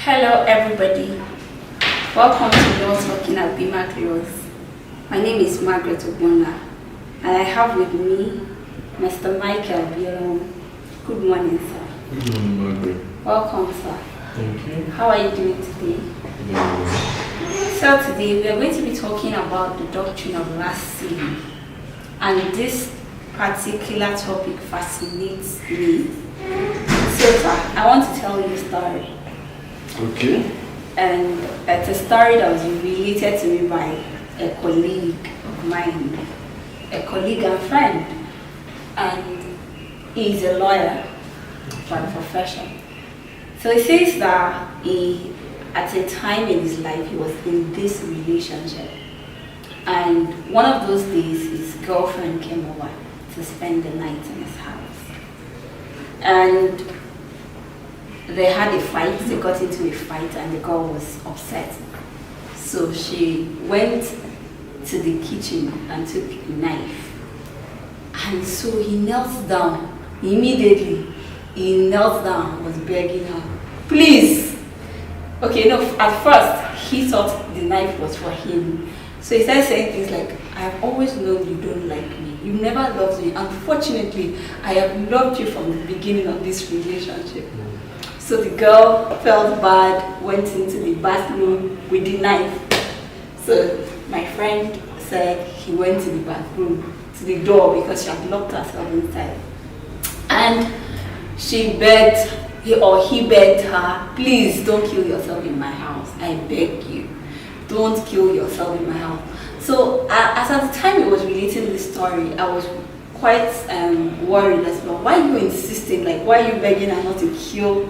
Hello everybody, welcome to Law Talking at Bima. My name is Margaret Ogbonna and I have with me Mr. Michael Biolom. Good morning, sir. Good morning, Margaret. Welcome, sir. Thank you. How are you doing today? Very well. So today we are going to be talking about the doctrine of last sin, and this particular topic fascinates me. So sir, I want to tell you a story. Okay. And it's a story that was related to me by a colleague of mine, a colleague and friend, and he's a lawyer by profession. So he says that at a time in his life, he was in this relationship, and one of those days, his girlfriend came over to spend the night in his house, and they had a fight. They got into a fight and the girl was upset. So she went to the kitchen and took a knife. And so he knelt down. Immediately, he knelt down, was begging her, please. Okay, no, at first, he thought the knife was for him. So he started saying things like, I have always known you don't like me. You never loved me. Unfortunately, I have loved you from the beginning of this relationship. So the girl felt bad, went into the bathroom with the knife. So my friend said he went to the bathroom, to the door, because she had locked herself inside. And she begged, he begged her, please don't kill yourself in my house. I beg you, don't kill yourself in my house. So as at the time he was relating this story, I was quite worried as well. Why are you insisting? Like, why are you begging her not to kill?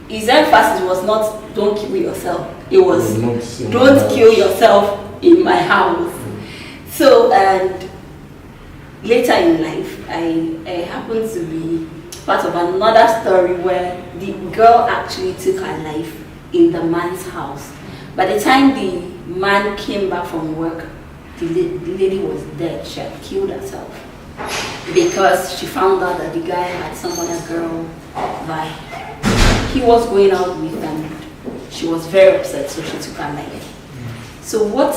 His emphasis was not don't kill yourself. It was don't kill yourself in my house. So, and later in life, I happened to be part of another story where the girl actually took her life in the man's house. By the time the man came back from work, the lady was dead. She had killed herself because she found out that the guy had some other girl that he was going out with, and she was very upset, so she took her life. So what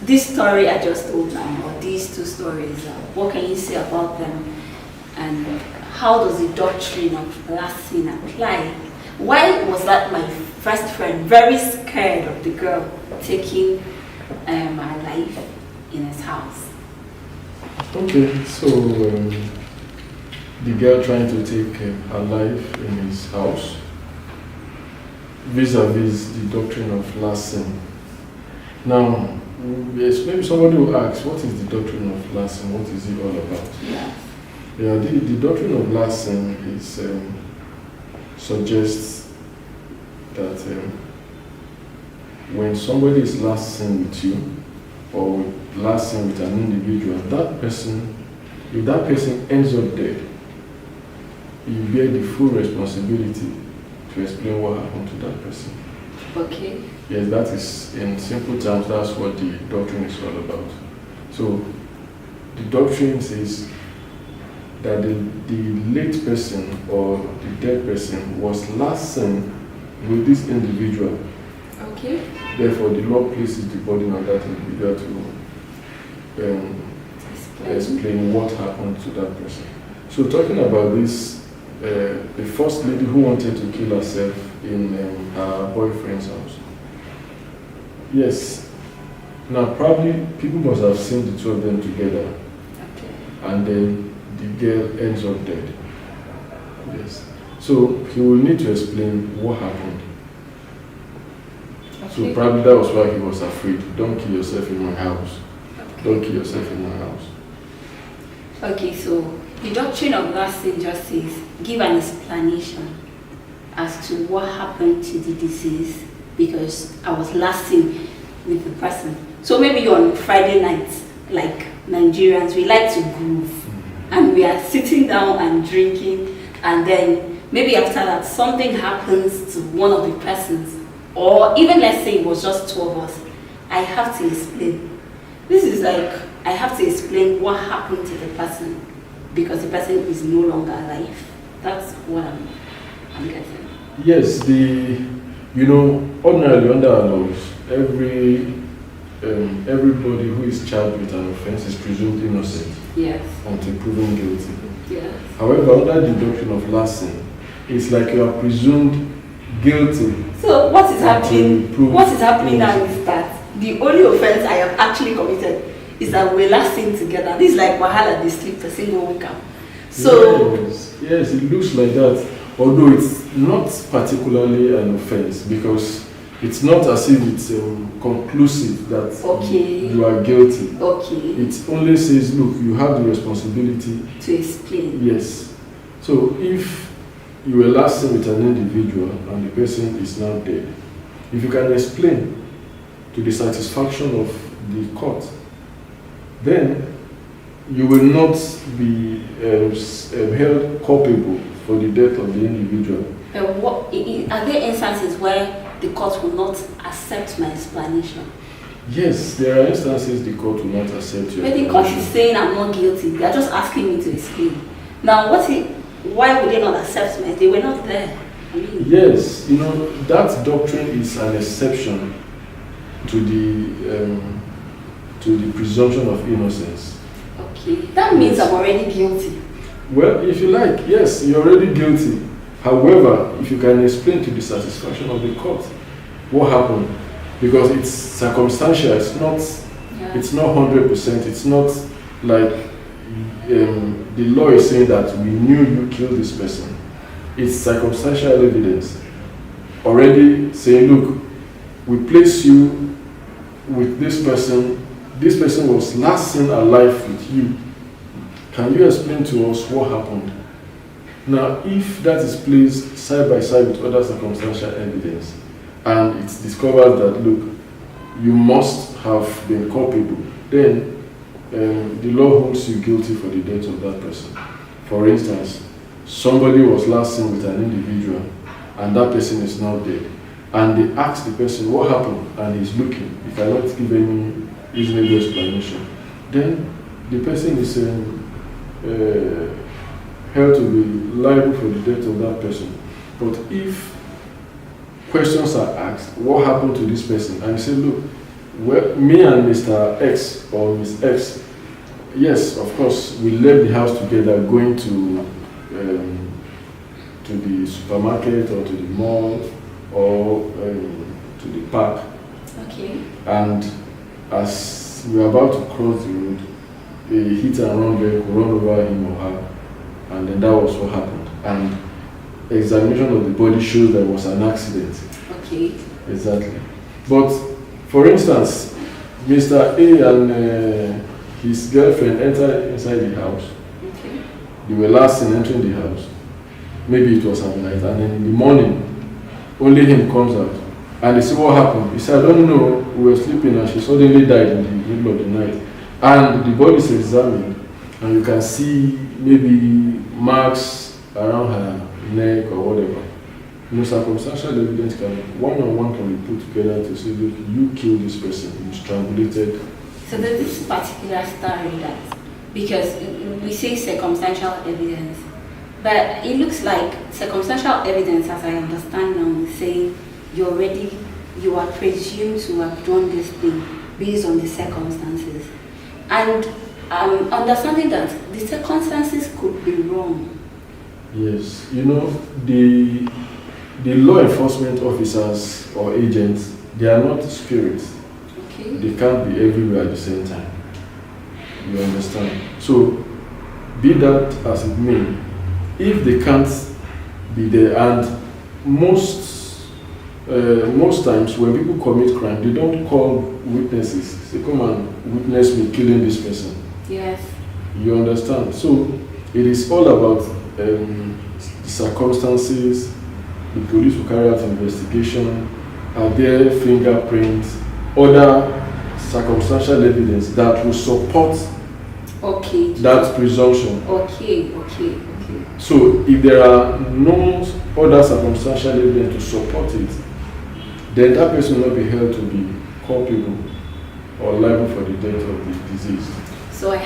this story I just told now, or these two stories, what can you say about them, and how does the doctrine of last sin apply? Why was that my first friend very scared of the girl taking my life in his house? Okay, so the girl trying to take her life in his house, vis-a-vis the doctrine of last sin. Now, yes, maybe somebody will ask, what is the doctrine of last sin? What is it all about? Yeah, the doctrine of last sin is suggests that when somebody is last sin with you, or last sin with an individual, that person, if that person ends up dead, you bear the full responsibility to explain what happened to that person. Okay. Yes, that is, in simple terms, that's what the doctrine is all about. So, the doctrine says that the late person or the dead person was last seen with this individual. Okay. Therefore, the law places the burden on that individual to explain what happened to that person. So, talking about this, the first lady who wanted to kill herself in her boyfriend's house. Yes. Now, probably people must have seen the two of them together. Okay. And then the girl ends up dead. Yes. So he will need to explain what happened. Okay. So probably that was why he was afraid. Don't kill yourself in my house. Okay. Don't kill yourself in my house. Okay, so the doctrine of last sin just says, give an explanation as to what happened to the deceased, because I was last seen with the person. So maybe on Friday nights, like Nigerians, we like to groove, and we are sitting down and drinking, and then maybe after that something happens to one of the persons, or even let's say it was just two of us. I have to explain. This is like, I have to explain what happened to the person, because the person is no longer alive. That's what I'm getting. Yes, ordinarily under our laws, everybody who is charged with an offense is presumed innocent Yes. until proven guilty. Yes. However, under the doctrine of last sin, it's like you are presumed guilty. So what is happening? until proved What is happening now innocent. is that the only offense I have actually committed is that we last sing together. This is like Wahala they sleep the single week out. So yes, it looks like that. Although it's not particularly an offense because it's not as if it's conclusive that okay. you are guilty. Okay. It only says, look, you have the responsibility To explain. Yes. So if you were last seen with an individual and the person is now dead, if you can explain to the satisfaction of the court, then you will not be held culpable for the death of the individual. Are there instances where the court will not accept my explanation? Yes, there are instances the court will not accept your But the court is saying I'm not guilty. They are just asking me to explain. Now, why would they not accept me? They were not there. I mean, yes, that doctrine is an exception to the presumption of innocence. okay. That means I'm already guilty. Well, if you like, yes, you're already guilty. However, if you can explain to the satisfaction of the court what happened, because it's circumstantial, it's not 100%. It's not like the law is saying that we knew you killed this person. It's circumstantial evidence already saying, look, we place you with this person. This person was last seen alive with you. Can you explain to us what happened? Now, if that is placed side by side with other circumstantial evidence, and it's discovered that, look, you must have been culpable, then the law holds you guilty for the death of that person. For instance, somebody was last seen with an individual, and that person is now dead, and they ask the person what happened, and he's looking, he cannot give any reasonable explanation, then the person is held to be liable for the death of that person. But if questions are asked, what happened to this person? And you say, look, well, me and Mr. X or Miss X, yes, of course, we left the house together going to the supermarket or to the mall or to the park. Okay. And as we were about to cross the road, a hit and run vehicle run over him or her, and then that was what happened. And examination of the body shows that it was an accident. Okay. Exactly. But for instance, Mr. A and his girlfriend entered inside the house. Okay. They were last seen entering the house. Maybe it was at night, and then in the morning, only him comes out. And they say, what happened? He said, I don't know, we were sleeping and she suddenly died in the middle of the night. And the body is examined, and you can see maybe marks around her neck or whatever. Circumstantial evidence one-on-one can be put together to say, look, you killed this person, you strangulated. So there's this particular story that, because we say circumstantial evidence, but it looks like circumstantial evidence, as I understand now, is saying you are presumed to have done this thing based on the circumstances. And understanding that the circumstances could be wrong. Yes, the law enforcement officers or agents, they are not spirits. Okay. They can't be everywhere at the same time. You understand? So, be that as it may, if they can't be there, and most times when people commit crime, they don't call witnesses. Say, come and witness me killing this person. Yes. You understand? So, it is all about the circumstances. The police will carry out investigation. Are there fingerprints, other circumstantial evidence that will support that presumption? Okay. So if there are no other circumstantial evidence to support it, then that person will not be held to be culpable or liable for the death of the deceased. So I